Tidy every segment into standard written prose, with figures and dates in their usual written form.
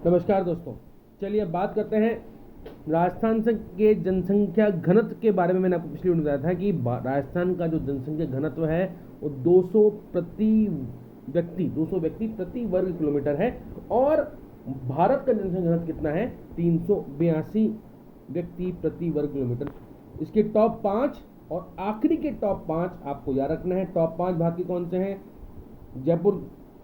नमस्कार दोस्तों, चलिए अब बात करते हैं राजस्थान से के जनसंख्या घनत्व के बारे में। मैंने आपको पिछली वीडियो बताया था कि राजस्थान का जो जनसंख्या घनत्व है वो 200 व्यक्ति प्रति वर्ग किलोमीटर है। और भारत का जनसंख्या घनत्व कितना है? 382 व्यक्ति प्रति वर्ग किलोमीटर। इसके टॉप 5 और आखिरी के टॉप 5 आपको याद रखना है। टॉप 5 भारत के कौन से हैं? जयपुर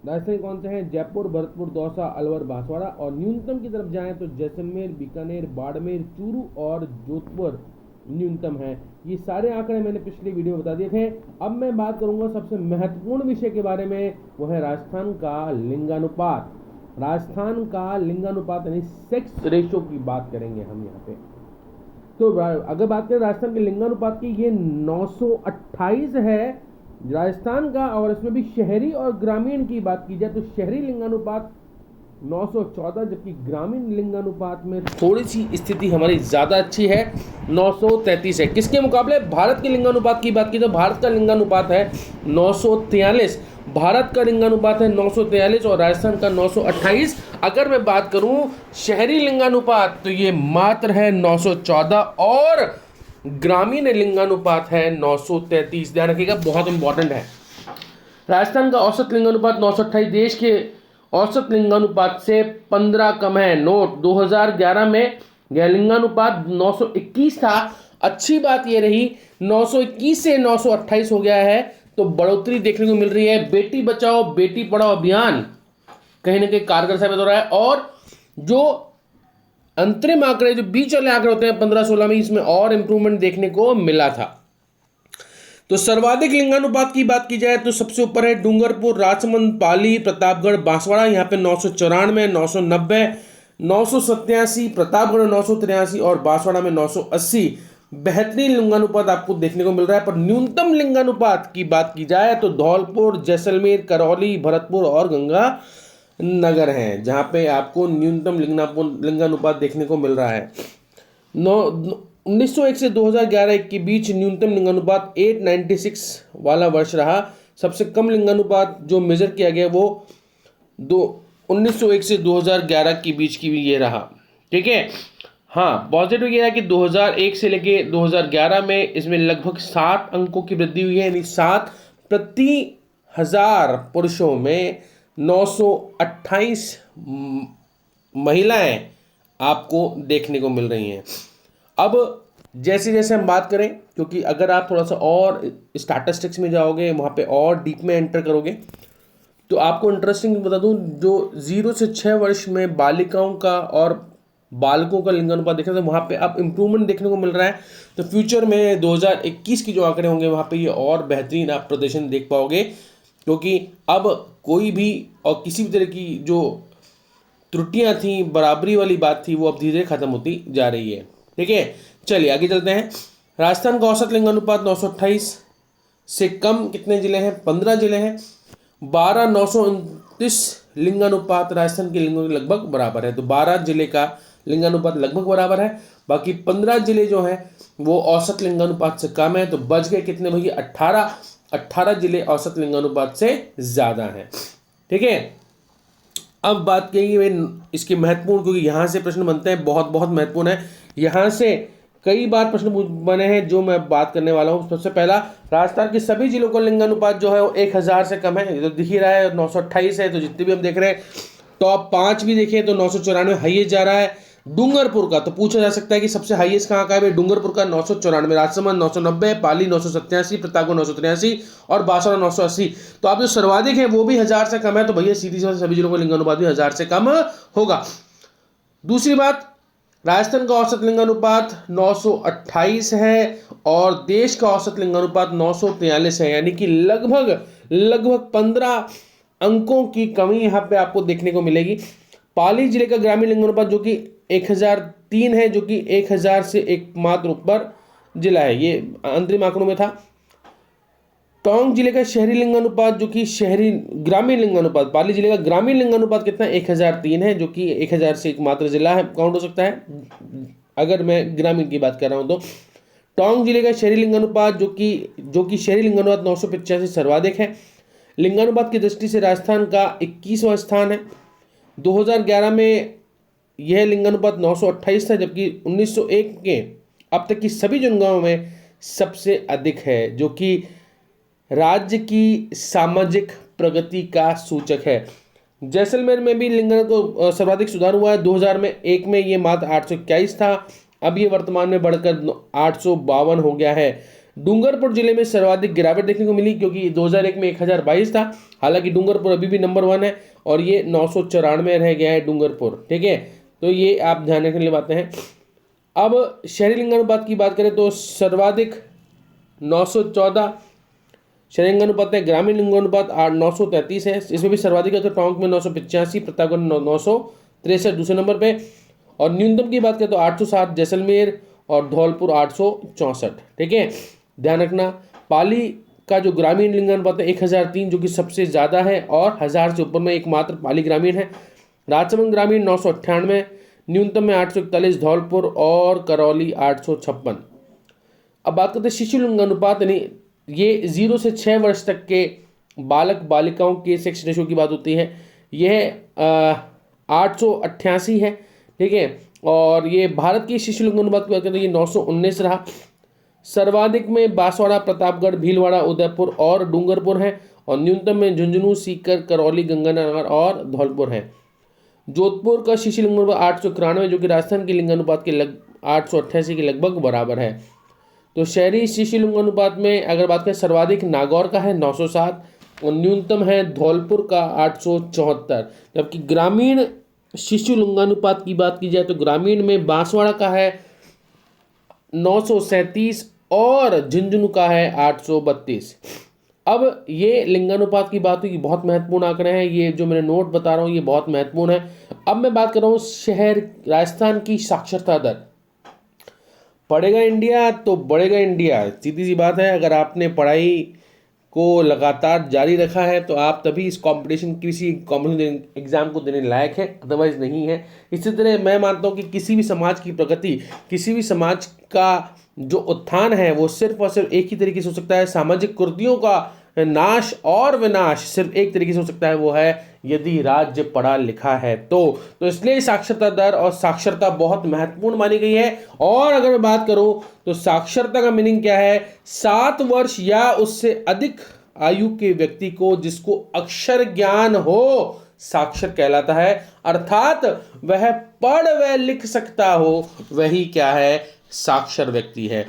राजस्थान के कौन से हैं? जयपुर, भरतपुर, दौसा, अलवर, बांसवाड़ा। और न्यूनतम की तरफ जाएं तो जैसलमेर, बीकानेर, बाड़मेर, चूरू और जोधपुर न्यूनतम है। ये सारे आंकड़े मैंने पिछली वीडियो में बता दिए थे। अब मैं बात करूंगा सबसे महत्वपूर्ण विषय के बारे में, वो है राजस्थान का लिंगानुपात। राजस्थान का लिंगानुपात यानी सेक्स रेशो की बात करेंगे हम यहाँ पे। तो अगर बात करें राजस्थान के लिंगानुपात की, ये 928 है राजस्थान का। और इसमें भी शहरी और ग्रामीण की बात की जाए तो शहरी लिंगानुपात 914, जबकि ग्रामीण लिंगानुपात में थोड़ी सी स्थिति हमारी ज़्यादा अच्छी है, 933 है। किसके मुकाबले? भारत के लिंगानुपात की बात की तो भारत का लिंगानुपात है 943। भारत का लिंगानुपात है 943 और राजस्थान का 928। अगर मैं बात करूं शहरी लिंगानुपात तो ये मात्र है 914 और ग्रामीण लिंगानुपात है 933। ध्यान रखिएगा, बहुत इंपॉर्टेंट है। राजस्थान का औसत लिंगानुपात 928 देश के औसत लिंगानुपात से 15 कम है। नोट 2011 में यह लिंगानुपात 921 था। अच्छी बात यह रही 921 से 928 हो गया है, तो बढ़ोतरी देखने को मिल रही है। बेटी बचाओ बेटी पढ़ाओ अभियान कहीं ना कहीं कारगर साबित हो रहा है। और जो अंतरिम आंकड़े, जो बीच वाले आंकड़े होते हैं 15-16 में, इसमें और इंप्रूवमेंट देखने को मिला था। तो सर्वाधिक लिंगानुपात की बात की जाए तो सबसे ऊपर है डूंगरपुर, राजसमंद, पाली, प्रतापगढ़, बांसवाड़ा। यहाँ पे 994, 990, 987, प्रतापगढ़ 983 और बांसवाड़ा में 980 बेहतरीन लिंगानुपात आपको देखने को मिल रहा है। पर न्यूनतम लिंगानुपात की बात की जाए तो धौलपुर, जैसलमेर, करौली, भरतपुर और गंगा नगर हैं, जहाँ पे आपको न्यूनतम लिंगानुपात देखने को मिल रहा है। 1901 से 2011 के बीच न्यूनतम लिंगानुपात 896 वाला वर्ष रहा। सबसे कम लिंगानुपात जो मेजर किया गया वो 1901 से 2011 के बीच की भी ये रहा। ठीक है, हाँ, पॉजिटिव ये है कि 2001 से लेके 2011 में इसमें लगभग 7 अंकों की वृद्धि हुई है, यानी 7 प्रति 1000 पुरुषों में 928 महिलाएं आपको देखने को मिल रही हैं। अब जैसे जैसे हम बात करें, क्योंकि अगर आप थोड़ा सा और स्टैटिस्टिक्स में जाओगे, वहाँ पे और डीप में एंटर करोगे, तो आपको इंटरेस्टिंग बता दूं, जो 0 से 6 वर्ष में बालिकाओं का और बालकों का लिंगानुपात देखा तो वहाँ पे अब इम्प्रूवमेंट देखने को मिल रहा है। तो फ्यूचर में 2021 की जो आंकड़े होंगे वहाँ पे ये और बेहतरीन आप प्रदर्शन देख पाओगे, क्योंकि अब कोई भी और किसी भी तरह की जो त्रुटियां थी, बराबरी वाली बात थी, वो अब धीरे धीरे खत्म होती जा रही है। ठीक है, चलिए आगे चलते हैं। राजस्थान का औसत लिंगानुपात 928 से कम कितने जिले हैं? 15 जिले हैं। 929 लिंगानुपात राजस्थान के लिंगों के लगभग बराबर है। तो 12 जिले का लिंगानुपात लगभग बराबर है, बाकी 15 जिले जो हैं वो औसत लिंगानुपात से कम है। तो बच गए कितने भैया? 18 जिले औसत लिंगानुपात से ज़्यादा हैं। ठीक है, अब बात करेंगे इसके महत्वपूर्ण, क्योंकि यहाँ से प्रश्न बनते हैं, बहुत बहुत महत्वपूर्ण है। यहाँ से कई बार प्रश्न बने हैं जो मैं बात करने वाला हूँ। सबसे पहला, राजस्थान के सभी जिलों का लिंगानुपात जो है वो 1000 से कम है। ये तो दिख ही रहा है, 928 है। तो जितने भी हम देख रहे हैं, टॉप 5 भी देखें तो 994 हाईएस्ट जा रहा है। डूंगरपुर का तो पूछा जा सकता है कि सबसे हाईएस्ट कहाँ का है? डूंगरपुर का 994, राजसमंद 990, पाली 987, प्रतापगढ़ 983 और बांसवाड़ा 980। तो आप जो सर्वाधिक है वो भी 1000 से कम है। तो भैया सीधी सी सभी जिलों का लिंगानुपात भी 1000 से कम होगा। दूसरी बात, राजस्थान का औसत लिंगानुपात 928 है और देश का औसत लिंगानुपात 943 है, यानी कि लगभग 15 अंकों की कमी यहाँ पे आपको देखने को मिलेगी। पाली जिले का ग्रामीण लिंगानुपात जो कि 1003 है, जो कि 1000 से एकमात्र ऊपर जिला है, ये अंतरिम आंकड़ों में था। टोंक जिले का शहरी लिंगानुपात जो कि ग्रामीण लिंगानुपात, पाली जिले का ग्रामीण लिंगानुपात कितना? 1003 है, जो कि 1000 से एकमात्र जिला है, काउंट हो सकता है अगर मैं ग्रामीण की बात कर रहा हूँ तो। टोंक जिले का शहरी लिंगानुपात जो कि शहरी लिंगानुपात 985 सर्वाधिक है। लिंगानुपात की दृष्टि से राजस्थान का 21वां स्थान है। 2011 में यह लिंगानुपात 928 था, जबकि 1901 के अब तक की सभी जनगणनाओं में सबसे अधिक है, जो कि राज्य की सामाजिक प्रगति का सूचक है। जैसलमेर में भी लिंगानुपात को सर्वाधिक सुधार हुआ है। 2001 में ये मात्र 821 था, अब ये वर्तमान में बढ़कर 852 हो गया है। डूंगरपुर जिले में सर्वाधिक गिरावट देखने को मिली, क्योंकि 2001 में 1022 था। हालांकि डूंगरपुर अभी भी नंबर 1 है और ये 994 रह गया है डूंगरपुर, ठीक है। तो ये आप ध्यान रखने वाली बातें हैं। अब शहरी लिंगानुपात की बात करें तो सर्वाधिक 914 शहरी लिंगानुपात है, ग्रामीण लिंगानुपात 933 है। इसमें भी सर्वाधिक है तो टोंक में 985, प्रतापगढ़ 963 दूसरे नंबर पे, और न्यूनतम की बात करें तो 807 जैसलमेर और धौलपुर 864, ठीक है। ध्यान रखना, पाली का जो ग्रामीण लिंगानुपात है 1003, जो कि सबसे ज़्यादा है, और 1000 से ऊपर में एकमात्र पाली ग्रामीण है। राजसमंद ग्रामीण 998, न्यूनतम में 841 धौलपुर, और करौली 856। अब बात करते हैं शिशु लिंगानुपात, यानी ये 0 से 6 वर्ष तक के बालक बालिकाओं के सेक्स रेशो की बात होती है। यह 888 है, ठीक है। और ये भारत की शिशु लिंगानुपात की बात करें तो ये 919 रहा। सर्वाधिक में बांसवाड़ा, प्रतापगढ़, भीलवाड़ा, उदयपुर और डूंगरपुर है, और न्यूनतम में झुंझुनू, सीकर, करौली, गंगानगर और धौलपुर है। जोधपुर का शिशु लिंगानुपात 891, जो कि राजस्थान के लिंगानुपात के 888 के लगभग बराबर है। तो शहरी शिशु लिंगानुपात में अगर बात करें, सर्वाधिक नागौर का है 907, और न्यूनतम है धौलपुर का 874। जबकि ग्रामीण शिशु लिंगानुपात की बात की जाए तो ग्रामीण में बांसवाड़ा का है 937 और झुंझुनू का है 832। अब ये लिंगानुपात की बात हुई, बहुत महत्वपूर्ण आंकड़े हैं, ये जो मैंने नोट बता रहा हूँ ये बहुत महत्वपूर्ण है। अब मैं बात कर रहा हूँ शहर राजस्थान की साक्षरता दर। पढ़ेगा इंडिया तो बढ़ेगा इंडिया, सीधी सी बात है। अगर आपने पढ़ाई को लगातार जारी रखा है तो आप तभी इस कंपटीशन, किसी कॉम्पिटिशन एग्जाम को देने लायक है, अदरवाइज नहीं है। इसी तरह मैं मानता हूँ कि किसी भी समाज की प्रगति, किसी भी समाज का जो उत्थान है वो सिर्फ और सिर्फ एक ही तरीके से हो सकता है, सामाजिक कुरीतियों का नाश और विनाश सिर्फ एक तरीके से हो सकता है, वो है यदि राज्य पढ़ा लिखा है तो इसलिए साक्षरता दर और साक्षरता बहुत महत्वपूर्ण मानी गई है। और अगर मैं बात करूं तो साक्षरता का मीनिंग क्या है, 7 वर्ष या उससे अधिक आयु के व्यक्ति को जिसको अक्षर ज्ञान हो साक्षर कहलाता है, अर्थात वह पढ़ व लिख सकता हो, वही क्या है, साक्षर व्यक्ति है।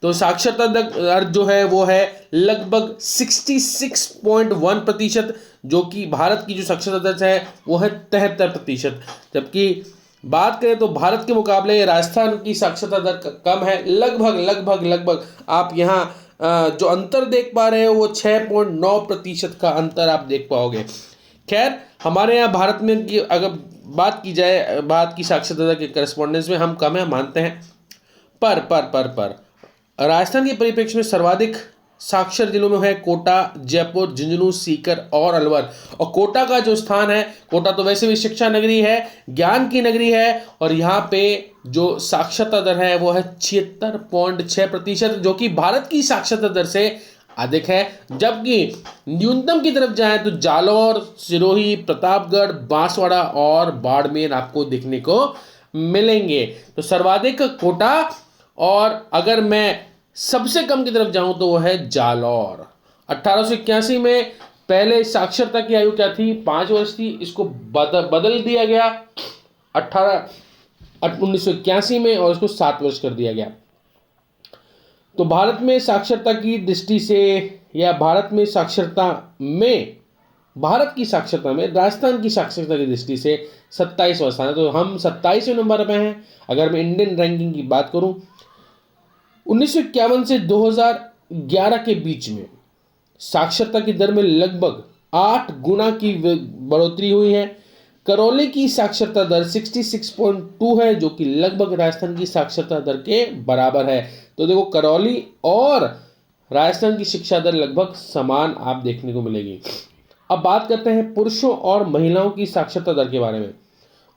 तो साक्षरता दर जो है वो है लगभग 66.1%, जो कि भारत की जो साक्षरता दर है वो है 73%। जबकि बात करें तो भारत के मुकाबले राजस्थान की साक्षरता दर कम है, लगभग आप यहाँ जो अंतर देख पा रहे हो वो 6.9% का अंतर आप देख पाओगे। खैर, हमारे यहाँ भारत में की अगर बात की जाए, भारत की साक्षरता दर के करस्पॉन्डेंस में हम कम है मानते हैं, पर राजस्थान के परिप्रेक्ष्य में सर्वाधिक साक्षर जिलों में है कोटा, जयपुर, झुंझुनू, सीकर और अलवर। और कोटा का जो स्थान है, कोटा तो वैसे भी शिक्षा नगरी है, ज्ञान की नगरी है, और यहाँ पे जो साक्षरता दर है वो है 76.6%, जो कि भारत की साक्षरता दर से अधिक है। जबकि न्यूनतम की तरफ जाए तो जालौर, सिरोही, प्रतापगढ़, बांसवाड़ा और बाड़मेर आपको देखने को मिलेंगे। तो सर्वाधिक कोटा, और अगर मैं सबसे कम की तरफ जाऊं तो वो है जालौर। 1881 में पहले साक्षरता की आयु क्या थी, 5 वर्ष थी, इसको बदल दिया गया 1981 में, और इसको 7 वर्ष कर दिया गया। तो भारत में साक्षरता की दृष्टि से, या भारत की साक्षरता में राजस्थान की साक्षरता की दृष्टि से 27वां स्थान है। तो हम 27वें नंबर पे हैं। अगर मैं इंडियन रैंकिंग की बात करूं, 1951 से 2011 के बीच में साक्षरता की दर में लगभग 8 गुना की बढ़ोतरी हुई है। करौली की साक्षरता दर 66.2 है, जो कि लगभग राजस्थान की साक्षरता दर के बराबर है। तो देखो, करौली और राजस्थान की शिक्षा दर लगभग समान आप देखने को मिलेगी। अब बात करते हैं पुरुषों और महिलाओं की साक्षरता दर के बारे में,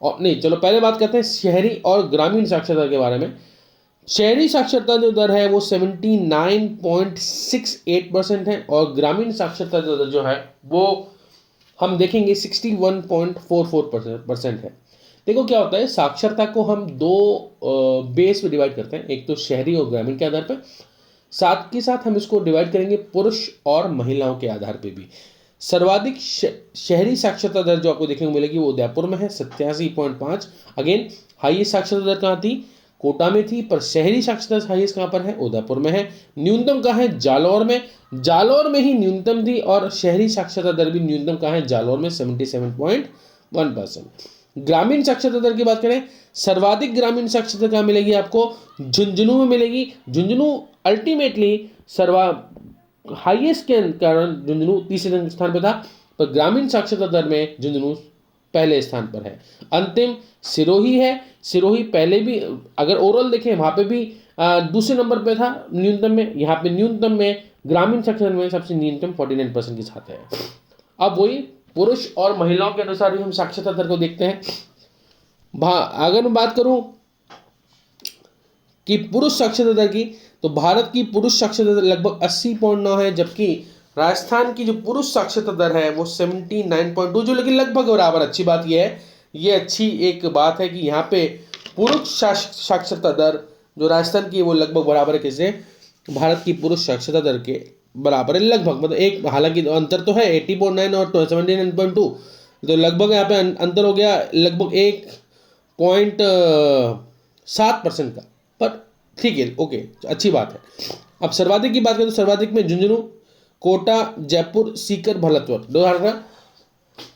और नहीं, चलो पहले बात करते हैं शहरी और ग्रामीण साक्षरता के बारे में। शहरी साक्षरता जो दर है वो 79.68% है, और ग्रामीण साक्षरता दर जो है वो हम देखेंगे 61.44% है। देखो क्या होता है, साक्षरता को हम दो बेस पे डिवाइड करते हैं, एक तो शहरी और ग्रामीण के आधार पर, साथ के साथ हम इसको डिवाइड करेंगे पुरुष और महिलाओं के आधार पे भी। सर्वाधिक शहरी साक्षरता दर जो आपको देखने को मिलेगी वो उदयपुर में है 87.5। अगेन हाईएस्ट साक्षरता दर कहाँ थी, कोटा में थी, पर शहरी साक्षरता हाईएस्ट कहाँ पर है, उदयपुर में है। न्यूनतम कहाँ है, जालौर में। जालौर में ही न्यूनतम थी, और शहरी साक्षरता दर भी न्यूनतम कहाँ है, जालौर में 77.1%। ग्रामीण साक्षरता दर की बात करें, सर्वाधिक ग्रामीण साक्षरता कहाँ मिलेगी आपको, झुंझुनू में मिलेगी। झुंझुनू अल्टीमेटली सर्वा हाईएस्ट के कारण झुंझुनू तीसरे स्थान पर था, पर ग्रामीण साक्षरता दर में झुंझुनू पहले स्थान पर है। अंतिम सिरोही है। सिरोही पहले भी अगर ओवरऑल देखें वहाँ पे भी दूसरे नंबर पे था न्यूनतम में, यहाँ पे न्यूनतम में ग्रामीण साक्षरता में सबसे न्यूनतम 49% के साथ है। अब वही पुरुष और महिलाओं के अनुसार भी हम साक्षरता दर को देखते हैं। अगर मैं बात करूं कि पुरुष साक्षरता दर की, तो भारत की पुरुष साक्षरता दर लगभग 80.9 है, जबकि राजस्थान की जो पुरुष साक्षरता दर है वो 79.2, जो लेकिन लगभग बराबर। अच्छी बात यह है, ये अच्छी एक बात है कि यहाँ पे पुरुष साक्षरता दर जो राजस्थान की वो लगभग बराबर है किसे, भारत की पुरुष साक्षरता दर के बराबर है लगभग। मतलब एक हालांकि अंतर तो है 80.9 और 79.2, तो लगभग यहाँ पे अंतर हो गया लगभग 1.7% का, पर ठीक है, ओके, अच्छी बात है। अब सर्वाधिक की बात करें तो सर्वाधिक में झुंझुनू, कोटा, जयपुर, सीकर, भरतपुर 2018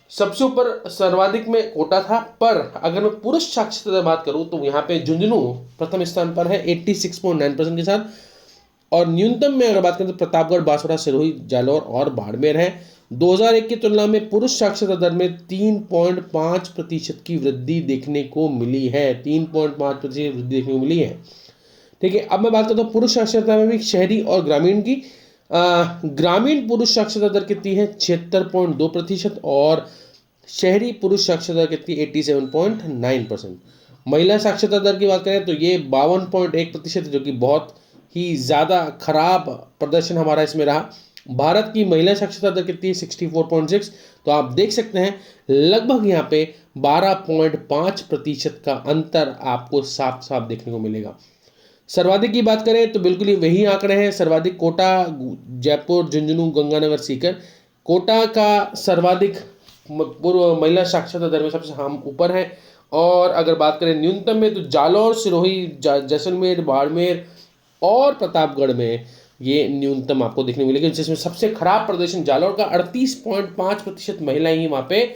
सबसे ऊपर सर्वाधिक में कोटा था। पर अगर मैं पुरुष साक्षरता बात करूं तो यहाँ पे झुंझुनू प्रथम स्थान पर है 86.9% के साथ, और न्यूनतम में अगर बात करें तो प्रतापगढ़, बांसवाड़ा, सिरोही, जालौर और बाड़मेर है। 2001 की तुलना में पुरुष साक्षरता दर में 3.5% की वृद्धि देखने को मिली है। 3.5% वृद्धि देखने को मिली है। ठीक है, अब मैं बात करता हूँ पुरुष साक्षरता में भी शहरी और ग्रामीण की। ग्रामीण पुरुष साक्षरता दर कितनी है, 76.2%, और शहरी पुरुष साक्षरता कितनी, 87.9%। महिला साक्षरता दर की बात करें तो ये 52.1%, जो कि बहुत ही ज़्यादा खराब प्रदर्शन हमारा इसमें रहा। भारत की महिला साक्षरता दर कितनी है, 64.6। तो आप देख सकते हैं लगभग यहाँ पे 12.5% का अंतर आपको साफ साफ देखने को मिलेगा। सर्वाधिक की बात करें तो बिल्कुल ही वही आंकड़े हैं। सर्वाधिक कोटा, जयपुर, झुंझुनू, गंगानगर, सीकर। कोटा का सर्वाधिक पूर्व महिला साक्षरता दर में सबसे हम ऊपर हैं। और अगर बात करें न्यूनतम में तो जालौर, सिरोही, जैसलमेर, बाड़मेर और प्रतापगढ़ में ये न्यूनतम आपको देखने को मिलेगी, जिसमें सबसे खराब प्रदर्शन जालौर का 38.5% महिलाएं ही वहाँ पे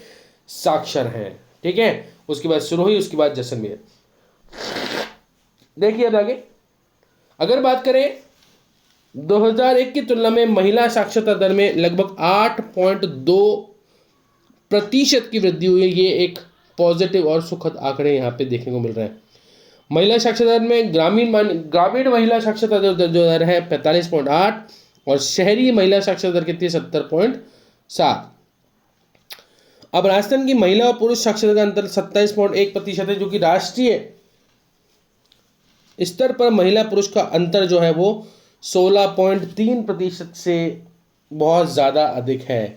साक्षर हैं। ठीक है, उसके बाद सिरोही, उसके बाद जैसलमेर। देखिए अब आगे अगर बात करें 2001 की तुलना में महिला साक्षरता दर में लगभग 8.2% की वृद्धि हुई है। ये एक पॉजिटिव और सुखद आंकड़े यहाँ पे देखने को मिल रहे हैं। महिला साक्षरता दर में ग्रामीण महिला साक्षरता दर जो दर है 45.8, और शहरी महिला साक्षरता दर कितनी है, 70.7। अब राजस्थान की महिला और पुरुष साक्षरता का अंतर 27.1% है, जो कि राष्ट्रीय स्तर पर महिला पुरुष का अंतर जो है वो 16.3% से बहुत ज़्यादा अधिक है।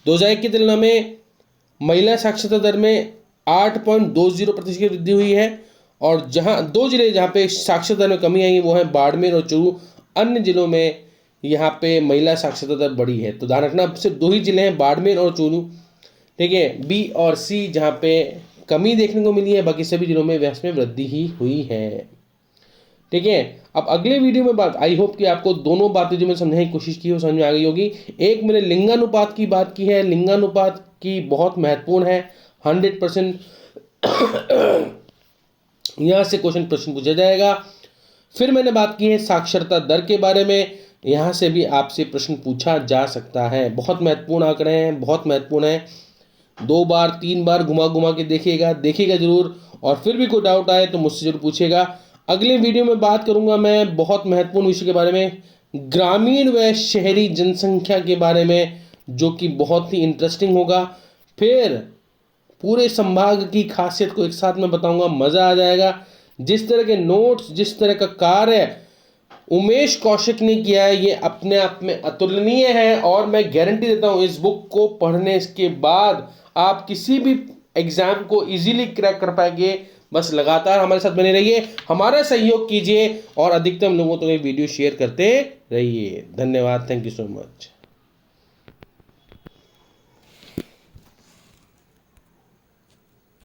2001 की तुलना में महिला साक्षरता दर में 8.20% की वृद्धि हुई है, और जहां दो जिले जहां पे साक्षरता दर में कमी आई वो है बाड़मेर और चूरू। अन्य जिलों में यहाँ पे महिला साक्षरता दर बढ़ी है। तो ध्यान रखना, सिर्फ दो ही जिले हैं, बाड़मेर और चूरू। ठीक है, बी और सी जहाँ पे कमी देखने को मिली है, बाकी सभी जिलों में में वृद्धि ही हुई है। ठीक है, अब अगले वीडियो में बात, आई होप कि आपको दोनों बातें जो मैं समझाने की कोशिश की वो समझ में आ गई होगी। एक मैंने लिंगानुपात की बात की है, लिंगानुपात की बहुत महत्वपूर्ण है, 100% यहाँ से प्रश्न पूछा जाएगा। फिर मैंने बात की है साक्षरता दर के बारे में, यहाँ से भी आपसे प्रश्न पूछा जा सकता है। बहुत महत्वपूर्ण आंकड़े हैं, बहुत महत्वपूर्ण है। 2 बार 3 बार घुमा घुमा के देखिएगा जरूर, और फिर भी कोई डाउट आए तो मुझसे जरूर पूछेगा। अगले वीडियो में बात करूंगा मैं बहुत महत्वपूर्ण विषय के बारे में, ग्रामीण व शहरी जनसंख्या के बारे में, जो कि बहुत ही इंटरेस्टिंग होगा। फिर पूरे संभाग की खासियत को एक साथ में बताऊंगा, मज़ा आ जाएगा। जिस तरह के नोट्स, जिस तरह का कार्य उमेश कौशिक ने किया है, ये अपने आप में अतुलनीय है। और मैं गारंटी देता हूँ इस बुक को पढ़ने के बाद आप किसी भी एग्जाम को इजीली क्रैक कर पाएंगे। बस लगातार हमारे साथ बने रहिए, हमारा सहयोग कीजिए और अधिकतम लोगों तक ये वीडियो शेयर करते रहिए। धन्यवाद, थैंक यू सो मच।